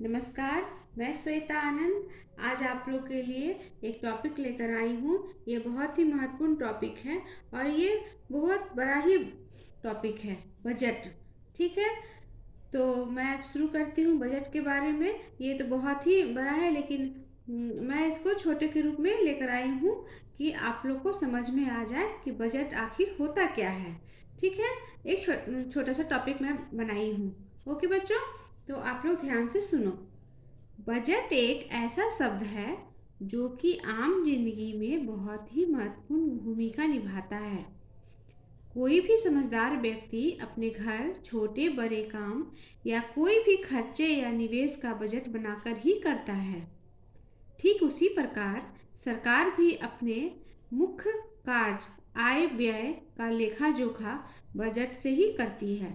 नमस्कार। मैं श्वेता आनंद आज आप लोग के लिए एक टॉपिक लेकर आई हूँ। ये बहुत ही महत्वपूर्ण टॉपिक है और ये बहुत बड़ा ही टॉपिक है, बजट। ठीक है, तो मैं शुरू करती हूँ बजट के बारे में। ये तो बहुत ही बड़ा है, लेकिन मैं इसको छोटे के रूप में लेकर आई हूँ कि आप लोग को समझ में आ जाए कि बजट आखिर होता क्या है। ठीक है, एक छोटा सा टॉपिक मैं बनाई हूँ। ओके बच्चों, तो आप लोग ध्यान से सुनो। बजट एक ऐसा शब्द है जो कि आम जिंदगी में बहुत ही महत्वपूर्ण भूमिका निभाता है। कोई भी समझदार व्यक्ति अपने घर, छोटे बड़े काम या कोई भी खर्चे या निवेश का बजट बनाकर ही करता है। ठीक उसी प्रकार सरकार भी अपने मुख्य कार्य, आय व्यय का लेखा जोखा बजट से ही करती है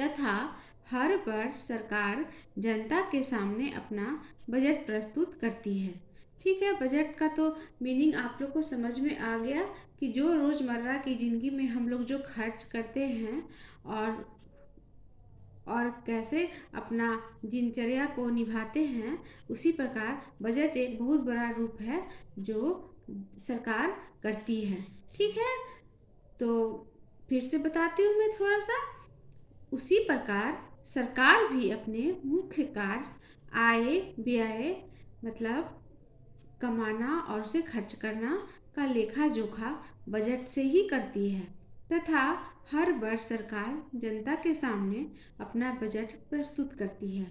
तथा हर वर्ष सरकार जनता के सामने अपना बजट प्रस्तुत करती है। ठीक है, बजट का तो मीनिंग आप लोग को समझ में आ गया कि जो रोज़मर्रा की ज़िंदगी में हम लोग जो खर्च करते हैं और कैसे अपना दिनचर्या को निभाते हैं, उसी प्रकार बजट एक बहुत बड़ा रूप है जो सरकार करती है। ठीक है, तो फिर से बताती हूँ मैं थोड़ा सा। उसी प्रकार सरकार भी अपने मुख्य कार्य, आय व्यय मतलब कमाना और उसे खर्च करना का लेखा जोखा बजट से ही करती है तथा हर वर्ष सरकार जनता के सामने अपना बजट प्रस्तुत करती है।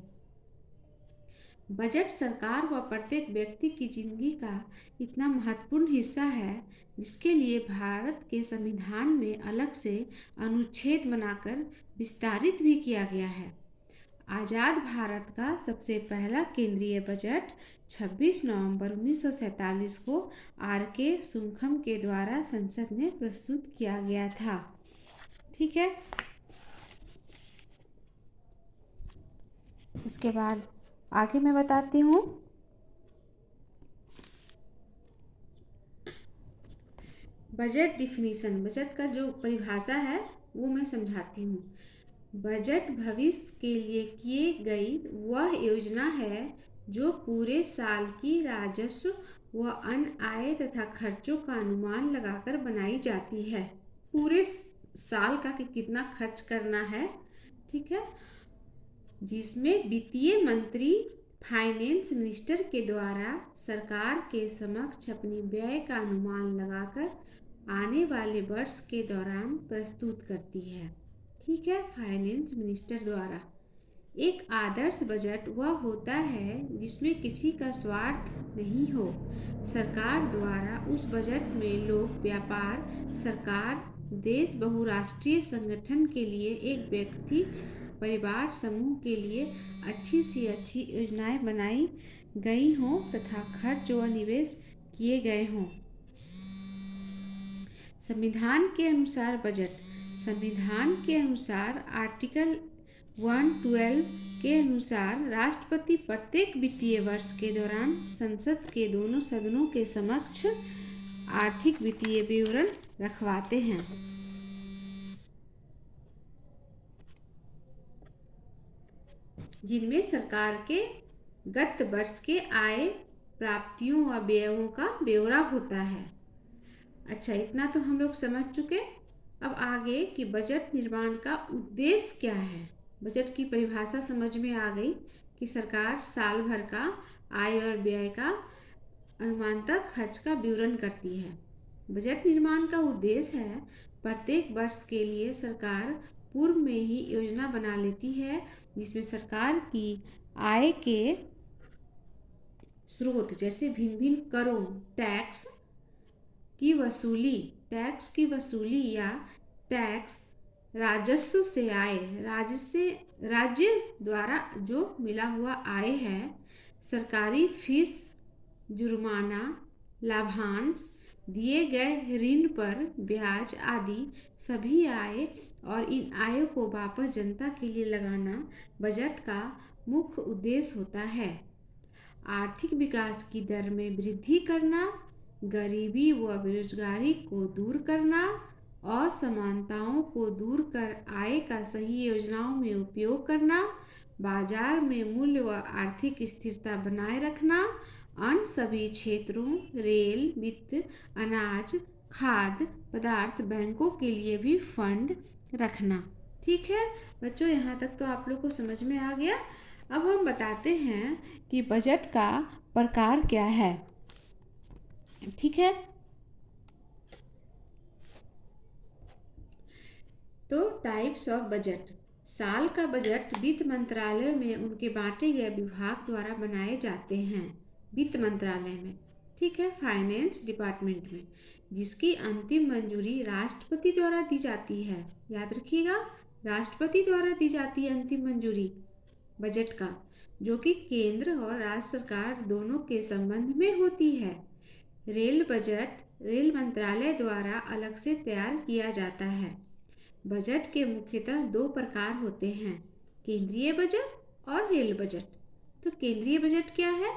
बजट सरकार व प्रत्येक व्यक्ति की जिंदगी का इतना महत्वपूर्ण हिस्सा है जिसके लिए भारत के संविधान में अलग से अनुच्छेद बनाकर विस्तारित भी किया गया है। आज़ाद भारत का सबसे पहला केंद्रीय बजट 26 नवंबर 1947 को आर के सुंखम के द्वारा संसद में प्रस्तुत किया गया था। ठीक है, उसके बाद आगे मैं बताती हूँ। बजट डिफिनीशन, बजट का जो परिभाषा है वो मैं समझाती हूँ। बजट भविष्य के लिए किए गई वह योजना है जो पूरे साल की राजस्व व अन्य आय तथा खर्चों का अनुमान लगाकर बनाई जाती है। पूरे साल का कि कितना खर्च करना है, ठीक है, जिसमें वित्तीय मंत्री फाइनेंस मिनिस्टर के द्वारा सरकार के समक्ष अपनी व्यय का अनुमान लगाकर आने वाले वर्ष के दौरान प्रस्तुत करती है। ठीक है, फाइनेंस मिनिस्टर द्वारा। एक आदर्श बजट वह होता है जिसमें किसी का स्वार्थ नहीं हो। सरकार द्वारा उस बजट में लोग, व्यापार, सरकार, देश, बहुराष्ट्रीय संगठन के लिए, एक व्यक्ति, परिवार समूह के लिए अच्छी से अच्छी योजनाएं बनाई गई हों तथा खर्च व निवेश किए गए हों। संविधान के अनुसार बजट, संविधान के अनुसार आर्टिकल 112 के अनुसार राष्ट्रपति प्रत्येक वित्तीय वर्ष के दौरान संसद के दोनों सदनों के समक्ष आर्थिक वित्तीय विवरण रखवाते हैं। जिनमें सरकार के गत वर्ष के आय, प्राप्तियों व व्ययों का ब्यौरा होता है। अच्छा, इतना तो हम लोग समझ चुके। अब आगे कि बजट निर्माण का उद्देश्य क्या है। बजट की परिभाषा समझ में आ गई कि सरकार साल भर का आय और व्यय का अनुमानतः खर्च का विवरण करती है। बजट निर्माण का उद्देश्य है प्रत्येक वर्ष के लिए सरकार पूर्व में ही योजना बना लेती है जिसमें सरकार की आय के स्रोत जैसे भिन्न भिन्न करों, टैक्स की वसूली या टैक्स राजस्व से आय, राज्य द्वारा जो मिला हुआ आय है, सरकारी फीस, जुर्माना, लाभांश, दिए गए ऋण पर ब्याज आदि सभी आय और इन आयों को वापस जनता के लिए लगाना बजट का मुख्य उद्देश्य होता है। आर्थिक विकास की दर में वृद्धि करना, गरीबी व बेरोजगारी को दूर करना, असमानताओं को दूर कर आय का सही योजनाओं में उपयोग करना, बाजार में मूल्य व आर्थिक स्थिरता बनाए रखना, अन्य सभी क्षेत्रों रेल, वित्त, अनाज, खाद्य पदार्थ बैंकों के लिए भी फंड रखना। ठीक है बच्चों, यहाँ तक तो आप लोग को समझ में आ गया। अब हम बताते हैं कि बजट का प्रकार क्या है। ठीक है, तो टाइप्स ऑफ बजट। साल का बजट वित्त मंत्रालय में उनके बांटे गए विभाग द्वारा बनाए जाते हैं। वित्त मंत्रालय में, ठीक है, फाइनेंस डिपार्टमेंट में, जिसकी अंतिम मंजूरी राष्ट्रपति द्वारा दी जाती है। याद रखिएगा, राष्ट्रपति द्वारा दी जाती है अंतिम मंजूरी बजट का, जो कि केंद्र और राज्य सरकार दोनों के संबंध में होती है। रेल बजट रेल मंत्रालय द्वारा अलग से तैयार किया जाता है। बजट के मुख्यतः दो प्रकार होते हैं, केंद्रीय बजट और रेल बजट। तो केंद्रीय बजट क्या है?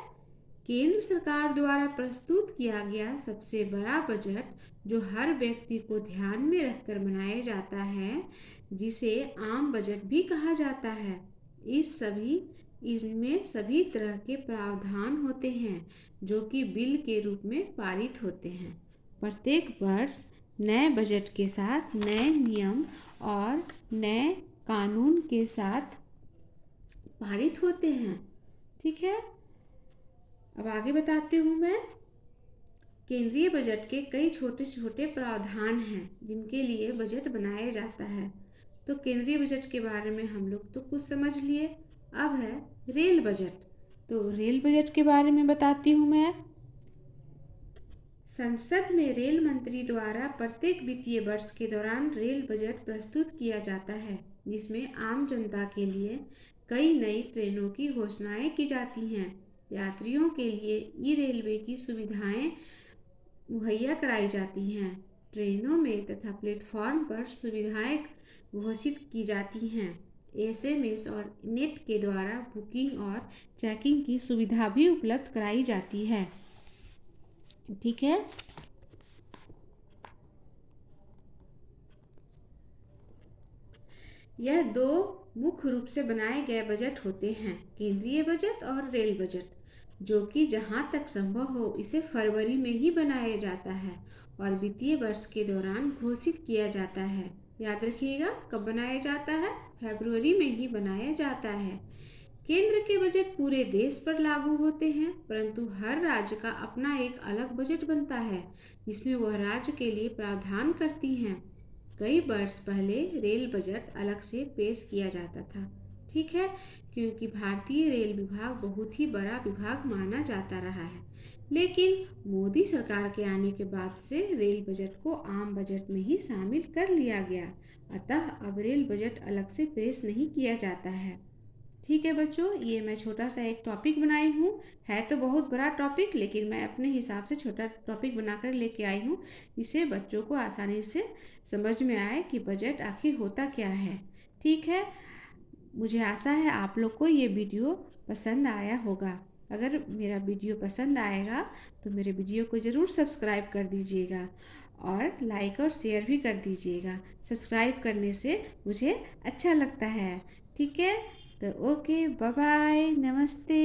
केंद्र सरकार द्वारा प्रस्तुत किया गया सबसे बड़ा बजट, जो हर व्यक्ति को ध्यान में रखकर बनाया जाता है, जिसे आम बजट भी कहा जाता है। इसमें सभी तरह के प्रावधान होते हैं जो कि बिल के रूप में पारित होते हैं। प्रत्येक वर्ष नए बजट के साथ नए नियम और नए कानून के साथ पारित होते हैं। ठीक है, अब आगे बताती हूँ मैं। केंद्रीय बजट के कई छोटे छोटे प्रावधान हैं जिनके लिए बजट बनाया जाता है। तो केंद्रीय बजट के बारे में हम लोग तो कुछ समझ लिए। अब है रेल बजट। तो रेल बजट के बारे में बताती हूँ मैं। संसद में रेल मंत्री द्वारा प्रत्येक वित्तीय वर्ष के दौरान रेल बजट प्रस्तुत किया जाता है, जिसमें आम जनता के लिए कई नई ट्रेनों की घोषणाएं की जाती हैं। यात्रियों के लिए ई रेलवे की सुविधाएं मुहैया कराई जाती हैं। ट्रेनों में तथा प्लेटफॉर्म पर सुविधाएं घोषित की जाती हैं। एसएमएस और नेट के द्वारा बुकिंग और चेकिंग की सुविधा भी उपलब्ध कराई जाती है। ठीक है, यह दो मुख्य रूप से बनाए गए बजट होते हैं, केंद्रीय बजट और रेल बजट, जो कि जहां तक संभव हो इसे फरवरी में ही बनाया जाता है और वित्तीय वर्ष के दौरान घोषित किया जाता है। याद रखिएगा, कब बनाया जाता है? फरवरी में ही बनाया जाता है। केंद्र के बजट पूरे देश पर लागू होते हैं, परंतु हर राज्य का अपना एक अलग बजट बनता है जिसमें वह राज्य के लिए प्रावधान करती हैं। कई वर्ष पहले रेल बजट अलग से पेश किया जाता था। ठीक है, क्योंकि भारतीय रेल विभाग बहुत ही बड़ा विभाग माना जाता रहा है। लेकिन मोदी सरकार के आने के बाद से रेल बजट को आम बजट में ही शामिल कर लिया गया, अतः अब रेल बजट अलग से पेश नहीं किया जाता है। ठीक है बच्चों, ये मैं छोटा सा एक टॉपिक बनाई हूँ। है तो बहुत बड़ा टॉपिक, लेकिन मैं अपने हिसाब से छोटा टॉपिक बनाकर लेके आई हूँ, जिससे बच्चों को आसानी से समझ में आए कि बजट आखिर होता क्या है। ठीक है, मुझे आशा है आप लोग को ये वीडियो पसंद आया होगा। अगर मेरा वीडियो पसंद आएगा तो मेरे वीडियो को ज़रूर सब्सक्राइब कर दीजिएगा और लाइक और शेयर भी कर दीजिएगा। सब्सक्राइब करने से मुझे अच्छा लगता है। ठीक है, तो ओके, बाय बाय, नमस्ते।